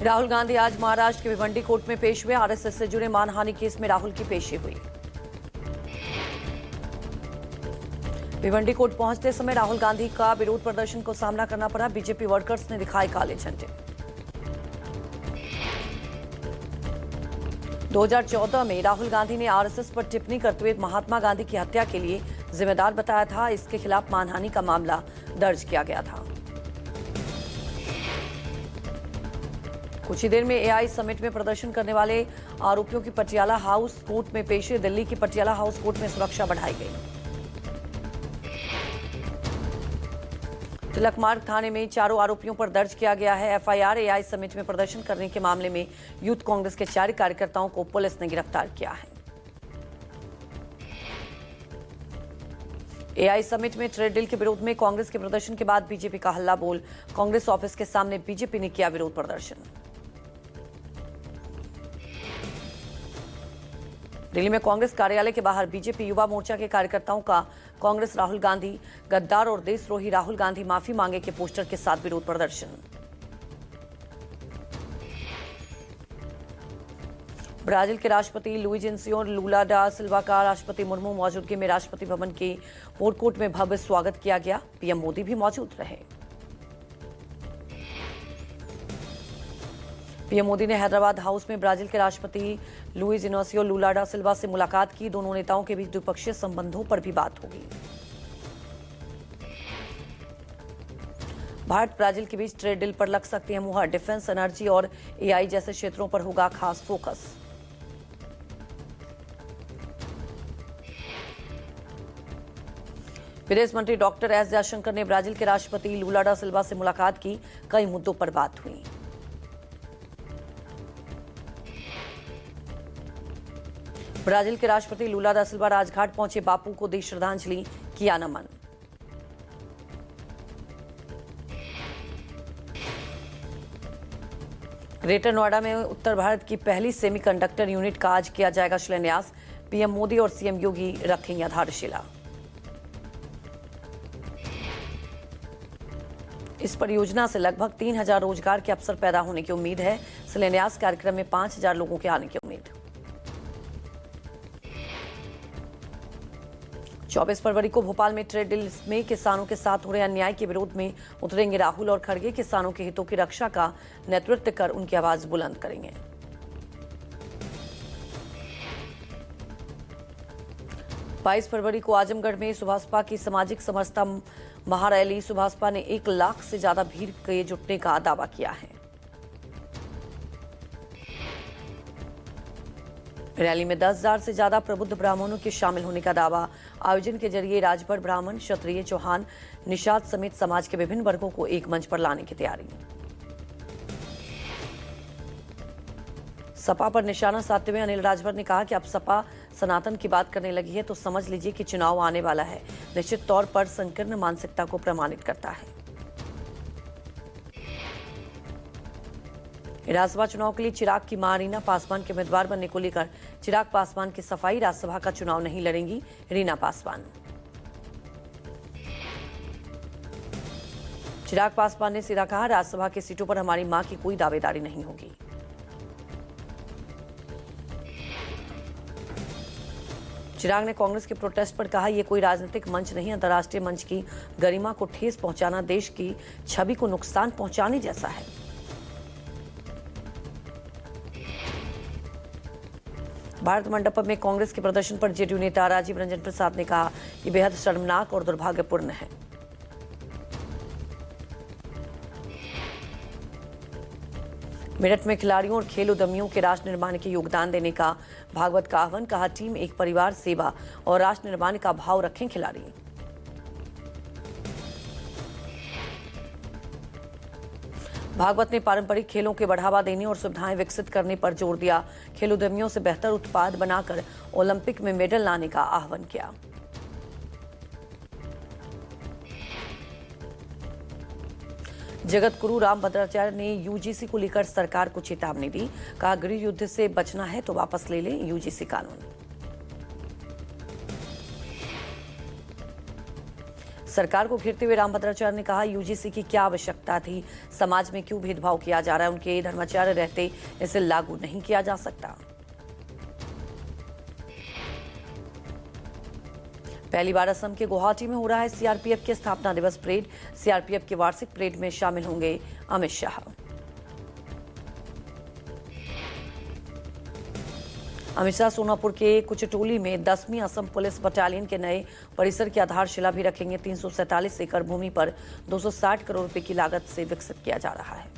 राहुल गांधी आज महाराष्ट्र के भिवंडी कोर्ट में पेश हुए। आरएसएस से जुड़े मानहानि केस में राहुल की पेशी हुई। भिवंडी कोर्ट पहुंचते समय राहुल गांधी का विरोध प्रदर्शन को सामना करना पड़ा। बीजेपी वर्कर्स ने दिखाए काले झंडे। 2014 में राहुल गांधी ने आरएसएस पर टिप्पणी करते हुए महात्मा गांधी की हत्या के लिए जिम्मेदार बताया था। इसके खिलाफ मानहानि का मामला दर्ज किया गया था। कुछ ही देर में एआई समिट में प्रदर्शन करने वाले आरोपियों की पटियाला हाउस कोर्ट में पेशी। दिल्ली की पटियाला हाउस कोर्ट में सुरक्षा बढ़ाई गई। तिलक मार्ग थाने में चारों आरोपियों पर दर्ज किया गया है एफआईआर। एआई समिट में प्रदर्शन करने के मामले में यूथ कांग्रेस के 4 कार्यकर्ताओं को पुलिस ने गिरफ्तार किया है। एआई समिट में ट्रेड डील के विरोध में कांग्रेस के प्रदर्शन के बाद बीजेपी का हल्ला बोल। कांग्रेस ऑफिस के सामने बीजेपी ने किया विरोध प्रदर्शन। दिल्ली में कांग्रेस कार्यालय के बाहर बीजेपी युवा मोर्चा के कार्यकर्ताओं का कांग्रेस राहुल गांधी गद्दार और देशद्रोही राहुल गांधी माफी मांगे के पोस्टर के साथ विरोध प्रदर्शन। ब्राजील के राष्ट्रपति लुइज इनासियो लुला डा सिल्वा का राष्ट्रपति मुर्मू मौजूदगी में राष्ट्रपति भवन के फोरकोर्ट में भव्य स्वागत किया गया। पीएम मोदी भी मौजूद रहे। पीएम मोदी ने हैदराबाद हाउस में ब्राजील के राष्ट्रपति लुइज इनासियो लुला डा सिल्वा से मुलाकात की। दोनों नेताओं के बीच द्विपक्षीय संबंधों पर भी बात होगी। भारत ब्राजील के बीच ट्रेड डील पर लग सकती है मुहर। डिफेंस, एनर्जी और एआई जैसे क्षेत्रों पर होगा खास फोकस। विदेश मंत्री डॉक्टर एस जयशंकर ने ब्राजील के राष्ट्रपति लुला डा सिल्वा से मुलाकात की। कई मुद्दों पर बात हुई। ब्राजील के राष्ट्रपति लुला दा सिल्वा राजघाट पहुंचे। बापू को दी श्रद्धांजलि, किया नमन। ग्रेटर नोएडा में उत्तर भारत की पहली सेमीकंडक्टर यूनिट का आज किया जाएगा शिलान्यास। पीएम मोदी और सीएम योगी रखेंगे आधारशिला। इस परियोजना से लगभग 3000 रोजगार के अवसर पैदा होने की उम्मीद है। शिलान्यास कार्यक्रम में 5000 लोगों के आने की उम्मीद। 24 फरवरी को भोपाल में ट्रेड डील में किसानों के साथ हो रहे अन्याय के विरोध में उतरेंगे राहुल और खड़गे। किसानों के हितों की रक्षा का नेतृत्व कर उनकी आवाज बुलंद करेंगे। बाईस फरवरी को आजमगढ़ में सुभाषपा की सामाजिक समरसता महारैली। सुभाषपा ने 1 लाख से ज्यादा भीड़ के जुटने का दावा किया है। रैली में 10,000 से ज्यादा प्रबुद्ध ब्राह्मणों के शामिल होने का दावा। आयोजन के जरिए राजभर ब्राह्मण, क्षत्रिय, चौहान, निषाद समेत समाज के विभिन्न वर्गों को एक मंच पर लाने की तैयारी। सपा पर निशाना साधते हुए अनिल राजभर ने कहा कि अब सपा सनातन की बात करने लगी है तो समझ लीजिए कि चुनाव आने वाला है। निश्चित तौर पर संकीर्ण मानसिकता को प्रमाणित करता है। राज्यसभा चुनाव के लिए चिराग की मां रीना पासवान के उम्मीदवार बनने को लेकर चिराग पासवान की सफाई। राज्यसभा का चुनाव नहीं लड़ेंगी रीना पासवान। चिराग पासवान ने सीधा कहा, राज्यसभा की सीटों पर हमारी मां की कोई दावेदारी नहीं होगी। चिराग ने कांग्रेस के प्रोटेस्ट पर कहा, यह कोई राजनीतिक मंच नहीं, अंतर्राष्ट्रीय मंच की गरिमा को ठेस पहुंचाना देश की छवि को नुकसान पहुंचाने जैसा है। भारत मंडपम में कांग्रेस के प्रदर्शन पर जेडीयू नेता राजीव रंजन प्रसाद ने कहा, यह बेहद शर्मनाक और दुर्भाग्यपूर्ण है। मेरठ में खिलाड़ियों और खेल उद्यमियों के राष्ट्र निर्माण के योगदान देने का भागवत का आह्वान। कहा, टीम एक परिवार, सेवा और राष्ट्र निर्माण का भाव रखें खिलाड़ी। भागवत ने पारंपरिक खेलों के बढ़ावा देने और सुविधाएं विकसित करने पर जोर दिया। खेल उद्यमियों से बेहतर उत्पाद बनाकर ओलंपिक में मेडल लाने का आह्वान किया। जगत गुरु रामभद्राचार्य ने यूजीसी को लेकर सरकार को चेतावनी दी। कहा, गृह युद्ध से बचना है तो वापस ले लें यूजीसी कानून। सरकार को घेरते हुए रामभद्राचार्य ने कहा, यूजीसी की क्या आवश्यकता थी, समाज में क्यों भेदभाव किया जा रहा है, उनके धर्माचार्य रहते इसे लागू नहीं किया जा सकता। पहली बार असम के गुवाहाटी में हो रहा है सीआरपीएफ के स्थापना दिवस परेड। सीआरपीएफ के वार्षिक परेड में शामिल होंगे अमित शाह। अमित शाह सोनापुर के कुचटोली में 10वीं असम पुलिस बटालियन के नए परिसर की आधारशिला भी रखेंगे। 347 एकड़ भूमि पर 260 करोड़ रुपए की लागत से विकसित किया जा रहा है।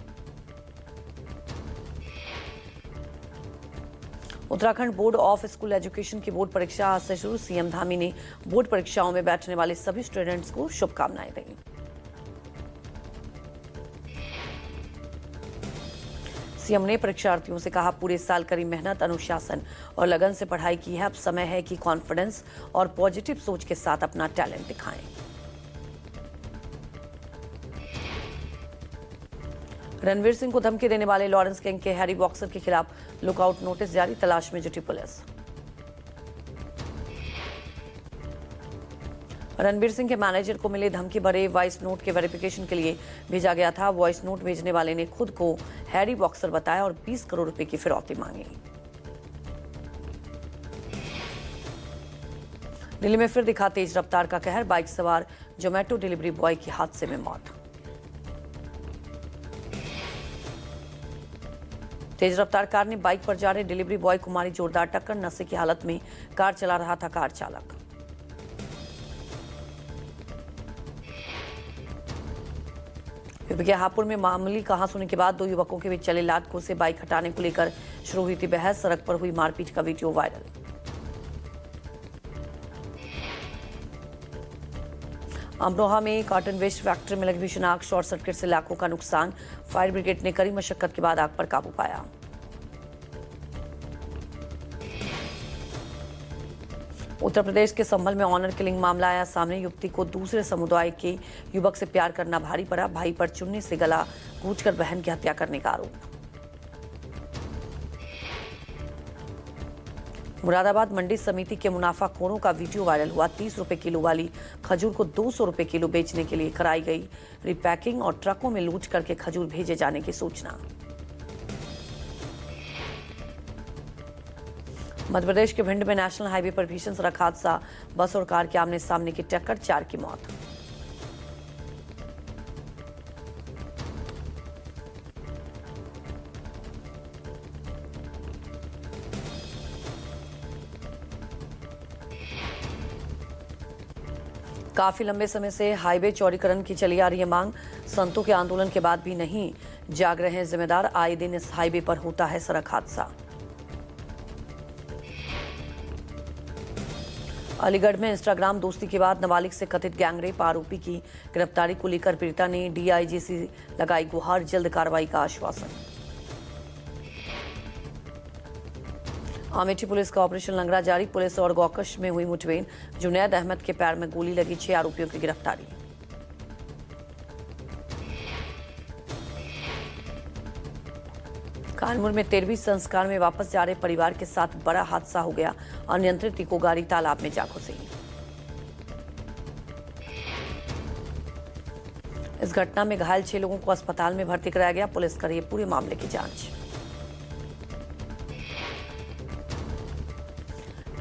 Uttarakhand board of school education की बोर्ड परीक्षा आज से शुरू। सीएम धामी ने बोर्ड परीक्षाओं में बैठने वाले सभी स्टूडेंट्स को शुभकामनाएं दी। सीएम ने परीक्षार्थियों से कहा, पूरे साल कड़ी मेहनत, अनुशासन और लगन से पढ़ाई की है। अब समय है कि कॉन्फिडेंस और पॉजिटिव सोच के साथ अपना टैलेंट दिखाएं। रणवीर सिंह को धमकी देने वाले लॉरेंस गैंग के हैरी बॉक्सर के खिलाफ लुकआउट नोटिस जारी, तलाश में जुटी पुलिस। रणवीर सिंह के मैनेजर को मिले धमकी भरे वॉइस नोट के वेरिफिकेशन के लिए भेजा गया था। वॉइस नोट भेजने वाले ने खुद को हैरी बॉक्सर बताया और 20 करोड़ रुपए की फिरौती मांगी। दिल्ली में फिर दिखा तेज रफ्तार का कहर, बाइक सवार जोमेटो डिलीवरी बॉय की हादसे में मौत। तेज रफ्तार कार ने बाइक पर जा रहे डिलीवरी बॉय को मारी जोरदार टक्कर। नशे की हालत में कार चला रहा था कार चालक। यूपी के हापुड़ में मामूली कहासुनी के बाद दो युवकों के बीच चले लात से बाइक हटाने को लेकर शुरू हुई थी बहस। सड़क पर हुई मारपीट का वीडियो वायरल। अमरोहा में कॉटन वेस्ट फैक्ट्री में लगी भीषण आग, शॉर्ट सर्किट से लाखों का नुकसान। फायर ब्रिगेड ने कड़ी मशक्कत के बाद आग पर काबू पाया। उत्तर प्रदेश के संभल में ऑनर किलिंग मामला आया सामने। युवती को दूसरे समुदाय के युवक से प्यार करना भारी पड़ा। भाई पर चुन्नी से गला कूचकर बहन की हत्या करने का आरोप। मुरादाबाद मंडी समिति के मुनाफाखोरों का वीडियो वायरल हुआ। 30 रुपए किलो वाली खजूर को 200 रुपए किलो बेचने के लिए कराई गई रिपैकिंग और ट्रकों में लूट करके खजूर भेजे जाने की सूचना। मध्य प्रदेश के भिंड में नेशनल हाईवे पर भीषण सड़क हादसा, बस और कार के आमने सामने की टक्कर, 4 की मौत। काफी लंबे समय से हाईवे चौड़ीकरण की चली आ रही है मांग। संतों के आंदोलन के बाद भी नहीं जाग रहे हैं जिम्मेदार। आए दिन इस हाईवे पर होता है सड़क हादसा। अलीगढ़ में इंस्टाग्राम दोस्ती के बाद नाबालिग से कथित गैंगरेप आरोपी की गिरफ्तारी को लेकर पीड़िता ने डीआईजी से लगाई गुहार, जल्द कार्रवाई का आश्वासन। अमेठी पुलिस का ऑपरेशन लंगड़ा जारी। पुलिस और गौकश में हुई मुठभेड़, जुनैद अहमद के पैर में गोली लगी, 6 आरोपियों की गिरफ्तारी। कानपुर में 13वीं संस्कार में वापस जा रहे परिवार के साथ बड़ा हादसा हो गया। अनियंत्रित इको गाड़ी तालाब में जा घुसी। इस घटना में घायल 6 लोगों को अस्पताल में भर्ती कराया गया। पुलिस कर रही है पूरे मामले की जांच।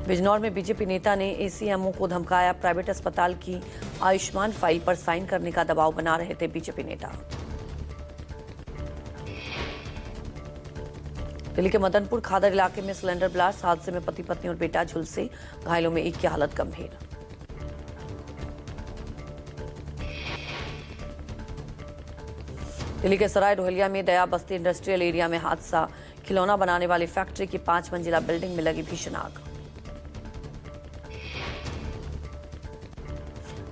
बिजनौर में बीजेपी नेता ने एसीएमओ को धमकाया। प्राइवेट अस्पताल की आयुष्मान फाइल पर साइन करने का दबाव बना रहे थे बीजेपी नेता। दिल्ली के मदनपुर खादर इलाके में सिलेंडर ब्लास्ट, हादसे में पति पत्नी और बेटा झुलसे, घायलों में एक की हालत गंभीर। दिल्ली के सराय रोहिलिया में दया बस्ती इंडस्ट्रियल एरिया में हादसा, खिलौना बनाने वाली फैक्ट्री की 5 मंजिला बिल्डिंग में लगी भीषण आग।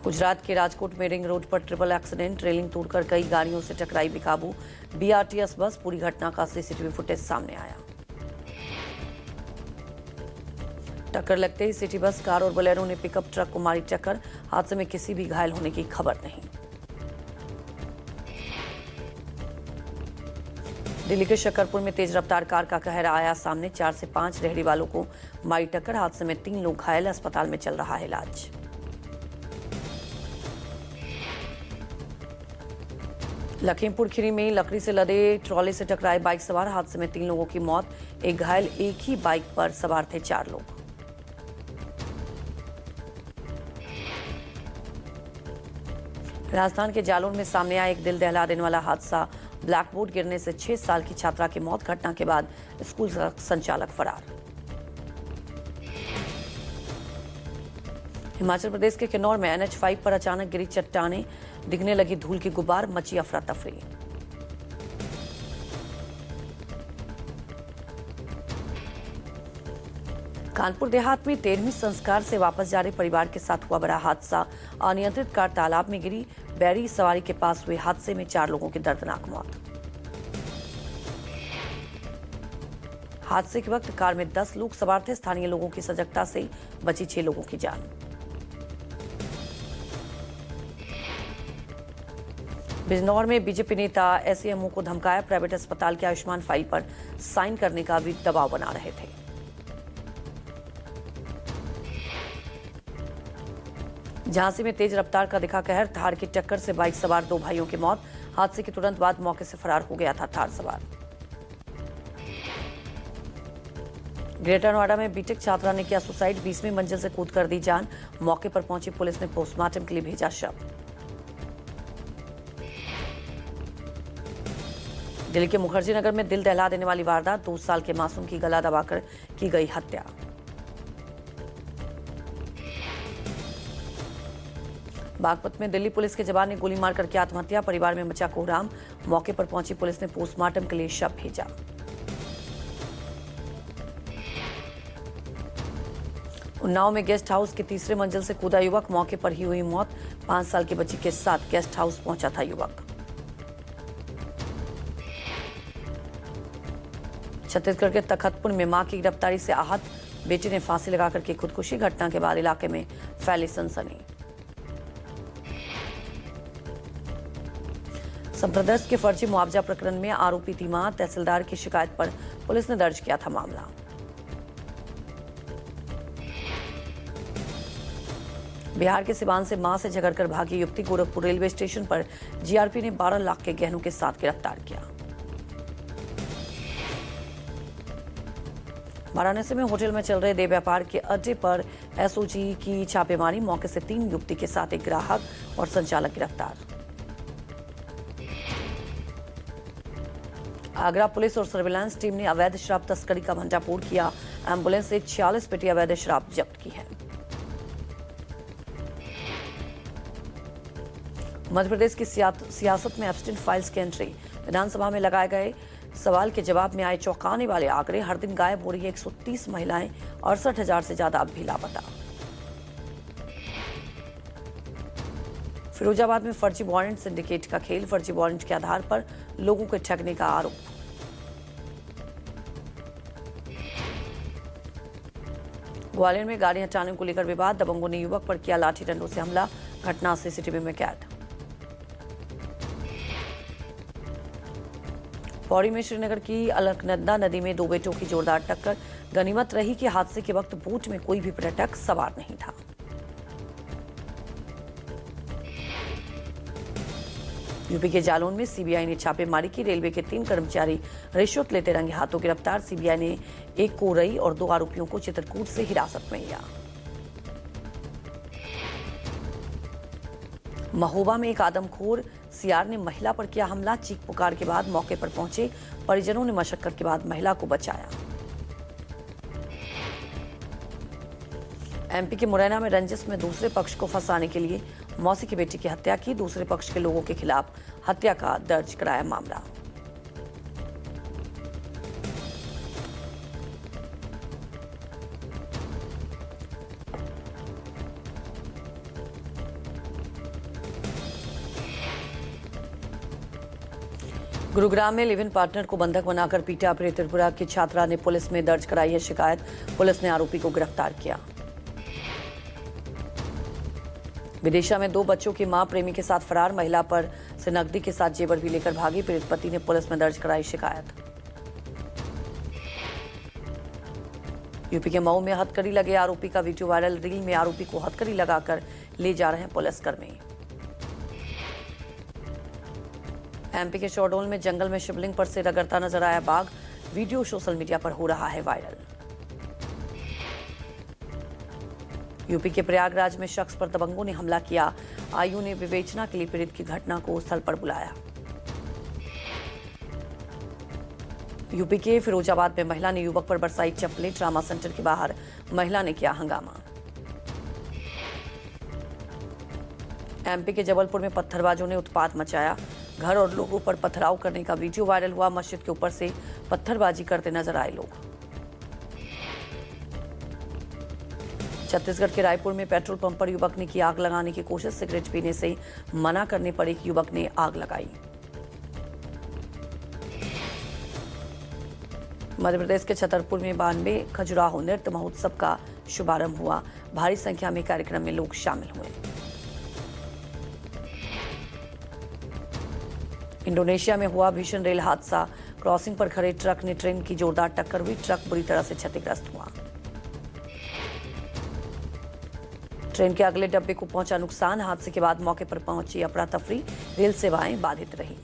गुजरात के राजकोट में रिंग रोड पर ट्रिपल एक्सीडेंट, रेलिंग तोड़कर कई गाड़ियों से टकराई बेकाबू बीआरटीएस बस। पूरी घटना का सीसीटीवी फुटेज सामने आया। टक्कर लगते ही सिटी बस, कार और बोलेरो ने पिकअप ट्रक को मारी टक्कर। हादसे में किसी भी घायल होने की खबर नहीं। दिल्ली के शकरपुर में तेज रफ्तार कार का कहर आया सामने। 4 से 5 रेहड़ी वालों को मारी टक्कर। हादसे में 3 लोग घायल, अस्पताल में चल रहा है इलाज। लखीमपुर खीरी में लकड़ी से लदे ट्रॉले से टकराए बाइक सवार हादसे में 3 लोगों की मौत, एक घायल। एक ही बाइक पर सवार थे 4 लोग। राजस्थान के जालौन में सामने आया एक दिल दहला देने वाला हादसा। ब्लैकबोर्ड गिरने से 6 साल की छात्रा की मौत। घटना के बाद स्कूल संचालक फरार। हिमाचल प्रदेश के किन्नौर में NH5 पर अचानक गिरी चट्टानें, दिखने लगी धूल की गुबार, मची अफरा तफरी। कानपुर देहात में 13वीं संस्कार से वापस जा रहे परिवार के साथ हुआ बड़ा हादसा। अनियंत्रित कार तालाब में गिरी। बैरी सवारी के पास हुए हादसे में 4 लोगों की दर्दनाक मौत। हादसे के वक्त कार में 10 लोग सवार थे। स्थानीय लोगों की सजगता से बची 6 लोगों की जान। बिजनौर में बीजेपी नेता SAMO को धमकाया। प्राइवेट अस्पताल के आयुष्मान फाइल पर साइन करने का भी दबाव बना रहे थे। झांसी में तेज रफ्तार का दिखा कहर। थार की टक्कर से बाइक सवार 2 भाइयों की मौत। हादसे के तुरंत बाद मौके से फरार हो गया था थार सवार। ग्रेटर नोएडा में बीटेक छात्रा ने किया सुसाइड। 20वीं मंजिल से कूद कर दी जान। मौके पर पहुंची पुलिस ने पोस्टमार्टम के लिए भेजा शव। दिल्ली के मुखर्जी नगर में दिल दहला देने वाली वारदात। 2 साल के मासूम की गला दबाकर की गई हत्या। बागपत में दिल्ली पुलिस के जवान ने गोली मारकर की आत्महत्या। परिवार में मचा कोहराम। मौके पर पहुंची पुलिस ने पोस्टमार्टम के लिए शव भेजा। उन्नाव में गेस्ट हाउस की 3री मंजिल से कूदा युवक। मौके पर ही हुई मौत। 5 साल की बच्ची के साथ गेस्ट हाउस पहुंचा था युवक। छत्तीसगढ़ के तखतपुर में मां की गिरफ्तारी से आहत बेटी ने फांसी लगाकर की खुदकुशी। घटना के बाद इलाके में फैली सनसनी। संप्रदर्श के फर्जी मुआवजा प्रकरण में आरोपी थी मां। तहसीलदार की शिकायत पर पुलिस ने दर्ज किया था मामला। बिहार के सिवान से मां से झगड़कर भागी युवती गोरखपुर रेलवे स्टेशन पर GRP ने 12 लाख के गहनों के साथ गिरफ्तार किया। वाराणसी में होटल में चल रहे देह व्यापार के अड्डे पर SOG की छापेमारी। मौके से 3 युवती के साथ एक ग्राहक और संचालक गिरफ्तार। आगरा पुलिस और सर्विलांस टीम ने अवैध शराब तस्करी का भंडाफोड़ किया। एम्बुलेंस से 46 पेटी अवैध शराब जब्त की है। मध्य प्रदेश की सियासत में एब्सटेंट फाइल्स की एंट्री। विधानसभा में लगाए गए सवाल के जवाब में आए चौंकाने वाले आंकड़े। हर दिन गायब हो रही है 130 महिलाएं। 68,000 से ज्यादा अब भी लापता। फिरोजाबाद में फर्जी वारंट सिंडिकेट का खेल। फर्जी वारंट के आधार पर लोगों को ठगने का आरोप। ग्वालियर में गाड़ी हटाने को लेकर विवाद। दबंगों ने युवक पर किया लाठी डंडों से हमला। घटना CCTV में कैद। पौड़ी में श्रीनगर की अलकनंदा नदी में 2 बेटों की जोरदार टक्कर। गनीमत रही कि हादसे के वक्त बोट में कोई भी पर्यटक सवार नहीं था। यूपी के जालौन में CBI ने छापेमारी की। रेलवे के 3 कर्मचारी रिश्वत लेते रंगे हाथों गिरफ्तार। CBI ने एक कोरई और 2 आरोपियों को चित्रकूट से हिरासत में लिया। महोबा में एक आदमखोर CR ने महिला पर किया हमला। चीख पुकार के बाद मौके पर पहुंचे परिजनों ने मशक्कत के बाद महिला को बचाया। MP के मुरैना में रंजिश में दूसरे पक्ष को फंसाने के लिए मौसी की बेटी की हत्या की। दूसरे पक्ष के लोगों के खिलाफ हत्या का दर्ज कराया मामला। गुरुग्राम में लिव इन पार्टनर को बंधक बनाकर पीटा। प्रिय त्रिपुरा की छात्रा ने पुलिस में दर्ज कराई है शिकायत। पुलिस ने आरोपी को गिरफ्तार किया। विदिशा में 2 बच्चों की मां प्रेमी के साथ फरार। महिला पर से नकदी के साथ जेवर भी लेकर भागी। पीड़ित पति ने पुलिस में दर्ज कराई शिकायत। यूपी के मऊ में हथकड़ी लगे आरोपी का वीडियो वायरल। रील में आरोपी को हथकड़ी लगाकर ले जा रहे हैं पुलिसकर्मी। एमपी के शहडोल में जंगल में शिवलिंग पर से रगड़ता नजर आया बाघ। वीडियो सोशल मीडिया पर हो रहा है वायरल। यूपी के प्रयागराज में शख्स पर दबंगों ने हमला किया। आयु ने विवेचना के लिए पीड़ित की घटना को स्थल पर बुलाया। यूपी के फिरोजाबाद में महिला ने युवक पर बरसाई चप्पलें। ट्रामा सेंटर के बाहर महिला ने किया हंगामा। एमपी के जबलपुर में पत्थरबाजों ने उत्पात मचाया। घर और लोगों पर पथराव करने का वीडियो वायरल हुआ। मस्जिद के ऊपर से पत्थरबाजी करते नजर आए लोग। छत्तीसगढ़ के रायपुर में पेट्रोल पंप पर युवक ने की आग लगाने की कोशिश। सिगरेट पीने से मना करने पर एक युवक ने आग लगाई। मध्य प्रदेश के छतरपुर में 92 खजुराहो नृत्य महोत्सव का शुभारंभ हुआ। भारी संख्या में कार्यक्रम में लोग शामिल हुए। इंडोनेशिया में हुआ भीषण रेल हादसा। क्रॉसिंग पर खड़े ट्रक ने ट्रेन की जोरदार टक्कर हुई। ट्रक बुरी तरह से क्षतिग्रस्त हुआ। ट्रेन के अगले डब्बे को पहुंचा नुकसान। हादसे के बाद मौके पर पहुंची अफरा तफरी। रेल सेवाएं बाधित रहीं।